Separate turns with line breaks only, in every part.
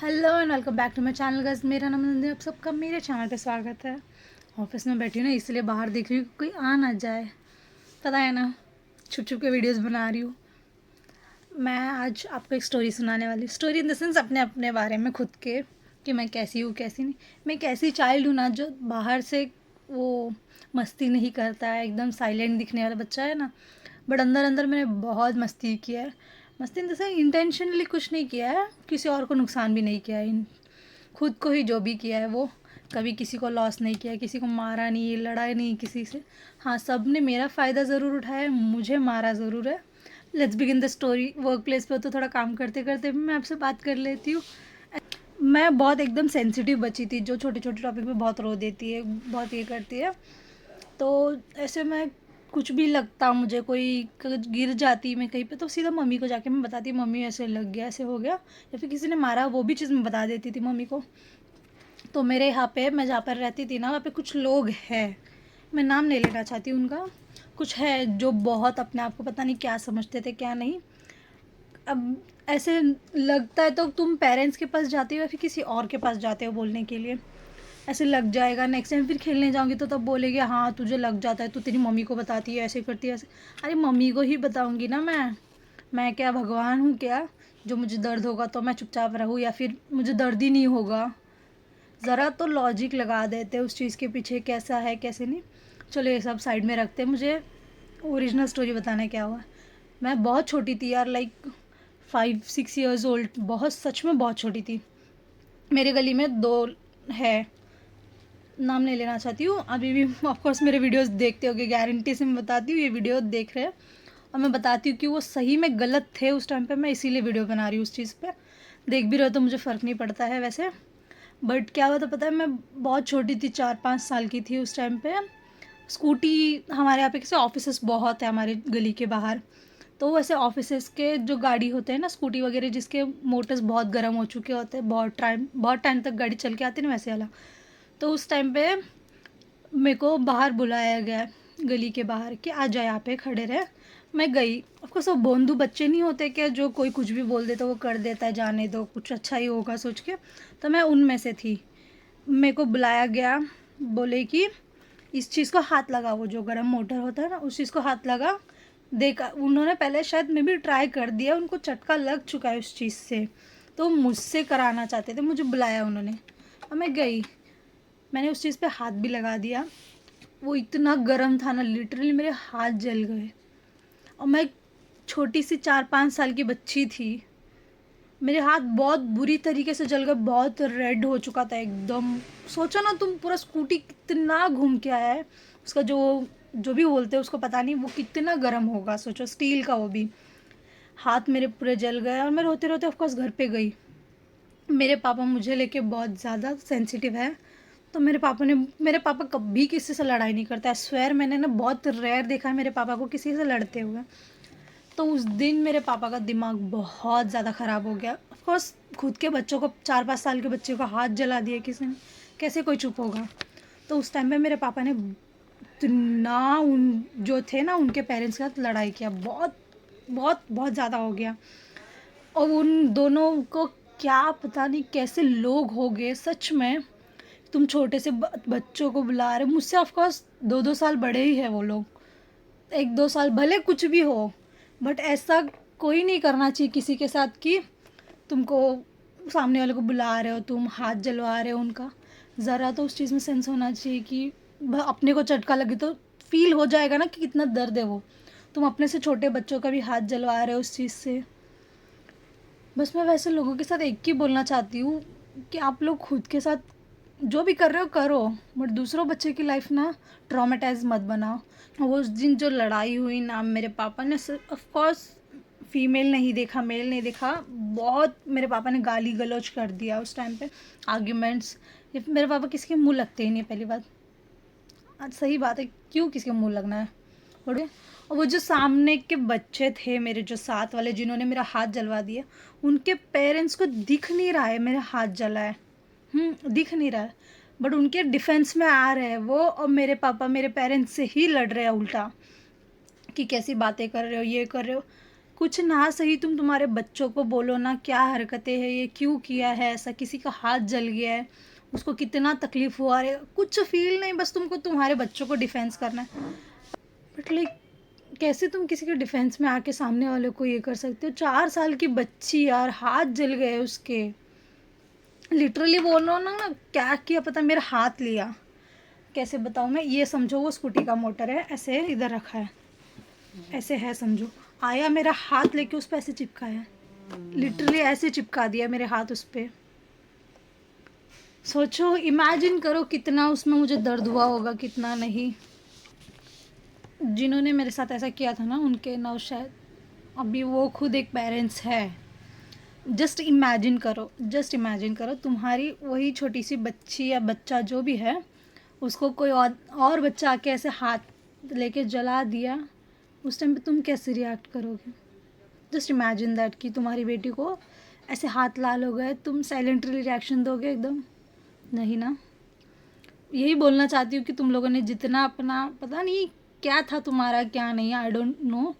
Hello and welcome back to my channel guys. मेरा नाम नंदी, आप सबका मेरे चैनल पे स्वागत है। ऑफिस में बैठी हूँ ना, इसलिए बाहर देख रही हूँ कोई आ ना जाए। पता है ना, छुप छुप के वीडियोस बना रही हूँ। मैं आज आपको एक स्टोरी सुनाने वाली, स्टोरी इन द सेंस अपने अपने बारे में खुद के, कि मैं कैसी हूँ कैसी नहीं। मैं एक ऐसी चाइल्ड हूँ ना जो बाहर से वो मस्ती नहीं करता है, एकदम साइलेंट दिखने वाला बच्चा है ना, बट अंदर अंदर मैंने बहुत मस्ती किया है। मस्ती जैसे इंटेंशनली कुछ नहीं किया है, किसी और को नुकसान भी नहीं किया है, खुद को ही जो भी किया है वो। कभी किसी को लॉस नहीं किया, किसी को मारा नहीं, लड़ाई नहीं किसी से। हाँ, सब ने मेरा फ़ायदा ज़रूर उठाया, मुझे मारा ज़रूर है। Let's begin the story. Work place पर तो थोड़ा काम करते करते मैं आपसे बात कर लेती हूँ। मैं बहुत एकदम सेंसिटिव बची थी, जो छोटे छोटे टॉपिक पे बहुत रो देती है, बहुत ये करती है। तो ऐसे मैं कुछ भी लगता मुझे, कोई गिर जाती मैं कहीं पे, तो सीधा मम्मी को जाके मैं बताती, मम्मी ऐसे लग गया, ऐसे हो गया, या फिर किसी ने मारा, वो भी चीज़ मैं बता देती थी मम्मी को। तो मेरे यहाँ पे, मैं जहाँ पर रहती थी ना, वहाँ पे कुछ लोग हैं, मैं नाम नहीं लेना चाहती उनका, कुछ है जो बहुत अपने आप को पता नहीं क्या समझते थे क्या नहीं। अब ऐसे लगता है तो तुम पेरेंट्स के पास जाते हो या फिर किसी और के पास जाते हो बोलने के लिए, ऐसे लग जाएगा, नेक्स्ट टाइम फिर खेलने जाऊंगी तो तब बोलेगी हाँ तुझे लग जाता है, तू तेरी मम्मी को बताती है, ऐसे करती है ऐसे। अरे मम्मी को ही बताऊंगी ना मैं क्या भगवान हूँ क्या, जो मुझे दर्द होगा तो मैं चुपचाप रहूँ, या फिर मुझे दर्द ही नहीं होगा। ज़रा तो लॉजिक लगा देते उस चीज़ के पीछे, कैसा है कैसे नहीं। चलो ये सब साइड में रखते, मुझे ओरिजिनल स्टोरी बताना क्या हुआ। मैं बहुत छोटी थी यार, लाइक 5-6 ईयर्स ओल्ड, बहुत सच में बहुत छोटी थी। मेरे गली में दो है, नाम नहीं लेना चाहती हूँ अभी भी, ऑफकोर्स मेरे वीडियोस देखते होगे, गारंटी से मैं बताती हूँ ये वीडियो देख रहे हैं, और मैं बताती हूँ कि वो सही में गलत थे उस टाइम पे, मैं इसीलिए वीडियो बना रही हूँ उस चीज़ पे। देख भी रहे हो तो मुझे फ़र्क नहीं पड़ता है वैसे। बट क्या हुआ था पता है, मैं बहुत छोटी थी, 4-5 साल की थी उस टाइम पे। स्कूटी, हमारे यहाँ पे कैसे ऑफिसेस बहुत है हमारे गली के बाहर, तो वैसे ऑफिसेस के जो गाड़ी होते हैं ना, स्कूटी वगैरह जिसके मोटर्स बहुत गर्म हो चुके होते हैं, बहुत टाइम तक गाड़ी चल के आती है ना, वैसे वाला। तो उस टाइम पे मेरे को बाहर बुलाया गया, गली के बाहर, कि आ जा यहाँ पे खड़े रहे। मैं गई, ऑफकोर्स वो बोंदू बच्चे नहीं होते क्या, जो कोई कुछ भी बोल देता वो कर देता है, जाने दो कुछ अच्छा ही होगा सोच के। तो मैं उनमें से थी। मेरे को बुलाया गया, बोले कि इस चीज़ को हाथ लगा, वो जो गर्म मोटर होता है ना उस चीज़ को हाथ लगा। देखा उन्होंने, पहले शायद मैं भी ट्राई कर दिया, उनको चटका लग चुका है उस चीज़ से, तो मुझसे कराना चाहते थे, मुझे बुलाया उन्होंने और मैं गई। मैंने उस चीज़ पे हाथ भी लगा दिया, वो इतना गर्म था ना, लिटरली मेरे हाथ जल गए। और मैं छोटी सी 4-5 साल की बच्ची थी, मेरे हाथ बहुत बुरी तरीके से जल गए, बहुत रेड हो चुका था एकदम। सोचो ना तुम, पूरा स्कूटी कितना घूम के आया है, उसका जो जो भी बोलते हैं उसको पता नहीं वो कितना गर्म होगा, सोचो स्टील का वो भी। हाथ मेरे पूरे जल गए और मैं रोते रोते ऑफकोर्स घर पे गई। मेरे पापा मुझे लेके बहुत ज़्यादा सेंसिटिव है, तो मेरे पापा कभी किसी से लड़ाई नहीं करते, स्वेर मैंने ना बहुत रेयर देखा है मेरे पापा को किसी से लड़ते हुए। तो उस दिन मेरे पापा का दिमाग बहुत ज़्यादा ख़राब हो गया। ऑफ कोर्स खुद के बच्चों को, 4-5 साल के बच्चे को हाथ जला दिए किसी ने, कैसे कोई चुप होगा। तो उस टाइम पे मेरे पापा ने इतना उन जो थे ना उनके पेरेंट्स के साथ लड़ाई किया, बहुत बहुत बहुत ज़्यादा हो गया। और उन दोनों को क्या पता नहीं कैसे लोग हो गए सच में। तुम छोटे से बच्चों को बुला रहे, मुझसे ऑफकोर्स 2-2 साल बड़े ही है वो लोग, 1-2 साल भले कुछ भी हो, बट ऐसा कोई नहीं करना चाहिए किसी के साथ कि तुमको सामने वाले को बुला रहे हो, तुम हाथ जलवा रहे हो उनका। ज़रा तो उस चीज़ में सेंस होना चाहिए कि अपने को चटका लगे तो फील हो जाएगा ना कि कितना दर्द है वो। तुम अपने से छोटे बच्चों का भी हाथ जलवा रहे हो उस चीज़ से। बस मैं वैसे लोगों के साथ एक ही बोलना चाहती हूँ कि आप लोग खुद के साथ जो भी कर रहे हो करो, बट दूसरों बच्चे की लाइफ ना ट्रॉमेटाइज मत बनाओ। वो उस दिन जो लड़ाई हुई ना, मेरे पापा ने ऑफ कोर्स फीमेल नहीं देखा, मेल नहीं देखा, बहुत मेरे पापा ने गाली गलौज कर दिया उस टाइम पे, आर्ग्यूमेंट्स। मेरे पापा किसी के मुंह लगते ही नहीं, पहली बात। आज सही बात है, क्यों किसी के मुंह लगना है, और वो जो सामने के बच्चे थे मेरे, जो साथ वाले जिन्होंने मेरा हाथ जलवा दिया, उनके पेरेंट्स को दिख नहीं रहा है मेरा हाथ जला है, दिख नहीं रहा है, बट उनके डिफेंस में आ रहे हैं वो, और मेरे पापा मेरे पेरेंट्स से ही लड़ रहे हैं उल्टा, कि कैसी बातें कर रहे हो, ये कर रहे हो। कुछ ना सही तुम तुम्हारे बच्चों को बोलो ना, क्या हरकतें हैं ये, क्यों किया है ऐसा, किसी का हाथ जल गया है, उसको कितना तकलीफ हुआ है, कुछ फील नहीं, बस तुमको तुम्हारे बच्चों को डिफेंस करना है। बट लाइक कैसे तुम किसी के डिफेंस में आके सामने वाले को ये कर सकते हो? 4 साल की बच्ची यार, हाथ जल गए उसके, लिटरली बोल रहा हूँ ना, क्या किया पता, मेरा हाथ लिया। कैसे बताऊँ मैं, ये समझो वो स्कूटी का मोटर है, ऐसे इधर रखा है, ऐसे है समझो, आया मेरा हाथ लेके उस पर ऐसे चिपकाया, लिटरली ऐसे चिपका दिया मेरे हाथ उस पर। सोचो, इमेजिन करो कितना उसमें मुझे दर्द हुआ होगा, कितना नहीं। जिन्होंने मेरे साथ ऐसा किया था ना, उनके नाम शायद अभी वो खुद एक पेरेंट्स है। जस्ट इमेजिन करो, जस्ट इमेजिन करो, तुम्हारी वही छोटी सी बच्ची या बच्चा जो भी है, उसको कोई और बच्चा आके ऐसे हाथ लेके जला दिया, उस टाइम पे तुम कैसे रिएक्ट करोगे? जस्ट इमेजिन दैट कि तुम्हारी बेटी को ऐसे हाथ लाल हो गए, तुम साइलेंटली रिएक्शन दोगे एकदम? नहीं ना। यही बोलना चाहती हूँ कि तुम लोगों ने जितना अपना, पता नहीं क्या था तुम्हारा क्या नहीं, आई डोंट नो,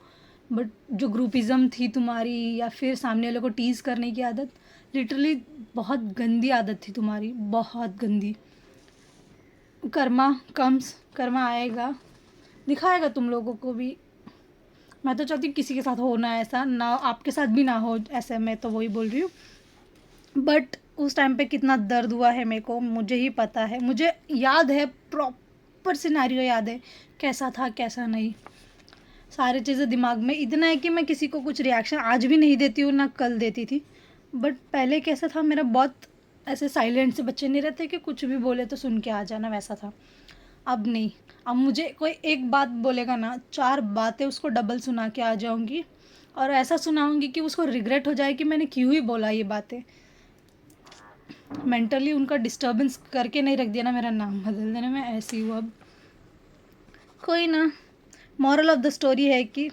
बट जो ग्रुपिज़म थी तुम्हारी, या फिर सामने वाले को टीज़ करने की आदत, लिटरली बहुत गंदी आदत थी तुम्हारी, बहुत गंदी। कर्मा कम्स, कर्मा आएगा, दिखाएगा तुम लोगों को भी। मैं तो चाहती हूँ किसी के साथ हो ना ऐसा, ना आपके साथ भी ना हो ऐसे, मैं तो वही बोल रही हूँ। बट उस टाइम पे कितना दर्द हुआ है मेरे को, मुझे ही पता है, मुझे याद है, प्रॉपर सिनेरियो याद है, कैसा था कैसा नहीं, सारी चीज़ें दिमाग में। इतना है कि मैं किसी को कुछ रिएक्शन आज भी नहीं देती हूँ, ना कल देती थी। बट पहले कैसा था मेरा, बहुत ऐसे साइलेंट से बच्चे नहीं रहते कि कुछ भी बोले तो सुन के आ जाना, वैसा था। अब नहीं, अब मुझे कोई एक बात बोलेगा ना, 4 बातें उसको डबल सुना के आ जाऊँगी, और ऐसा सुनाऊँगी कि उसको रिग्रेट हो जाए कि मैंने क्यों ही बोला ये बातें। मेंटली उनका डिस्टर्बेंस करके नहीं रख दिया ना, मेरा नाम बदल देना, मैं ऐसी हूँ अब। कोई ना, मॉरल ऑफ द स्टोरी है कि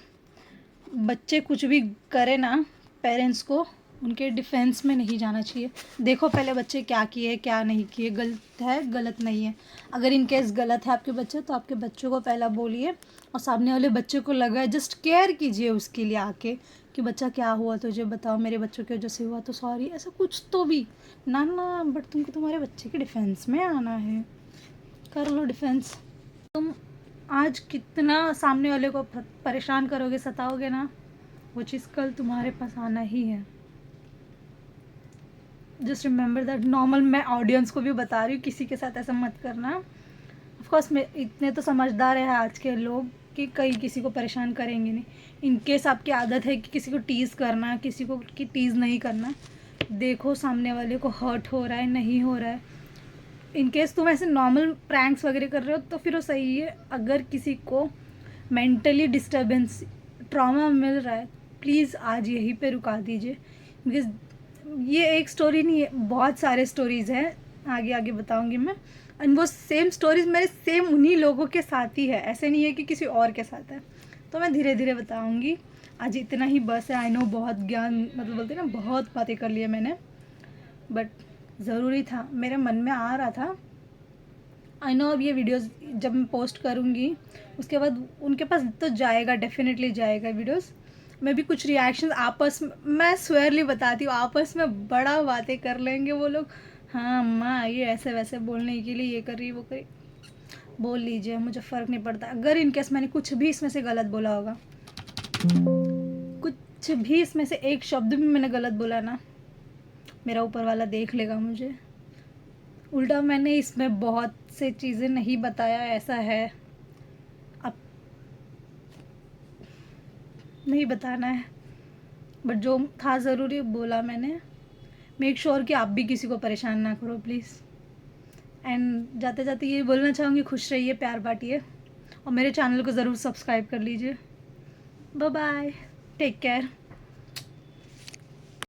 बच्चे कुछ भी करे ना, पेरेंट्स को उनके डिफेंस में नहीं जाना चाहिए। देखो पहले बच्चे क्या किए क्या नहीं किए, गलत है गलत नहीं है। अगर इन केस गलत है आपके बच्चे, तो आपके बच्चों को पहला बोलिए, और सामने वाले बच्चे को लगा है, जस्ट केयर कीजिए उसके लिए आके कि बच्चा क्या हुआ तुझे बताओ, मेरे बच्चों की वजह से हुआ तो सॉरी, ऐसा कुछ तो भी ना ना। बट तुमको तुम्हारे बच्चे के डिफेंस में आना है, कर लो डिफेंस। तुम आज कितना सामने वाले को परेशान करोगे, सताओगे ना, वो चीज़ कल तुम्हारे पास आना ही है। Just remember that. नॉर्मल मैं ऑडियंस को भी बता रही हूँ, किसी के साथ ऐसा मत करना। ऑफकोर्स मैं, इतने तो समझदार है आज के लोग कि कहीं किसी को परेशान करेंगे नहीं। इनकेस आपकी आदत है कि किसी को टीज़ करना, किसी को कि टीज़ नहीं करना, देखो सामने वाले को हर्ट हो रहा है नहीं हो रहा है। इनकेस तुम ऐसे नॉर्मल प्रैंक्स वगैरह कर रहे हो तो फिर वो सही है। अगर किसी को मेंटली डिस्टर्बेंस, ट्रॉमा मिल रहा है, प्लीज़ आज यहीं पे रुका दीजिए। बिकॉज ये एक स्टोरी नहीं है, बहुत सारे स्टोरीज़ हैं, आगे आगे बताऊंगी मैं। एंड वो सेम स्टोरीज़ मेरे सेम उन्हीं लोगों के साथ ही है, ऐसे नहीं है कि किसी और के साथ है। तो मैं धीरे धीरे बताऊंगी। आज इतना ही बस है। आई नो बहुत ज्ञान, मतलब बोलते हैं ना, बहुत बातें कर ली है मैंने, बट ज़रूरी था, मेरे मन में आ रहा था। आई नो अब ये वीडियोस जब मैं पोस्ट करूँगी उसके बाद उनके पास तो जाएगा, डेफिनेटली जाएगा वीडियोस। मैं भी कुछ रिएक्शन आपस में, मैं स्वेयरली बताती हूँ, आपस में बड़ा बातें कर लेंगे वो लोग। हाँ अम्मा ये ऐसे वैसे बोलने के लिए ये कर रही वो कर, बोल लीजिए, मुझे फ़र्क नहीं पड़ता। अगर इनकेस मैंने कुछ भी इसमें से गलत बोला होगा, कुछ भी इसमें से एक शब्द भी मैंने गलत बोला ना, मेरा ऊपर वाला देख लेगा मुझे। उल्टा मैंने इसमें बहुत से चीज़ें नहीं बताया, ऐसा है, अब नहीं बताना है, बट जो था ज़रूरी बोला मैंने। मेक श्योर कि आप भी किसी को परेशान ना करो प्लीज़। एंड जाते जाते ये बोलना चाहूँगी, खुश रहिए, प्यार बांटिए, और मेरे चैनल को ज़रूर सब्सक्राइब कर लीजिए। Bye bye, take care.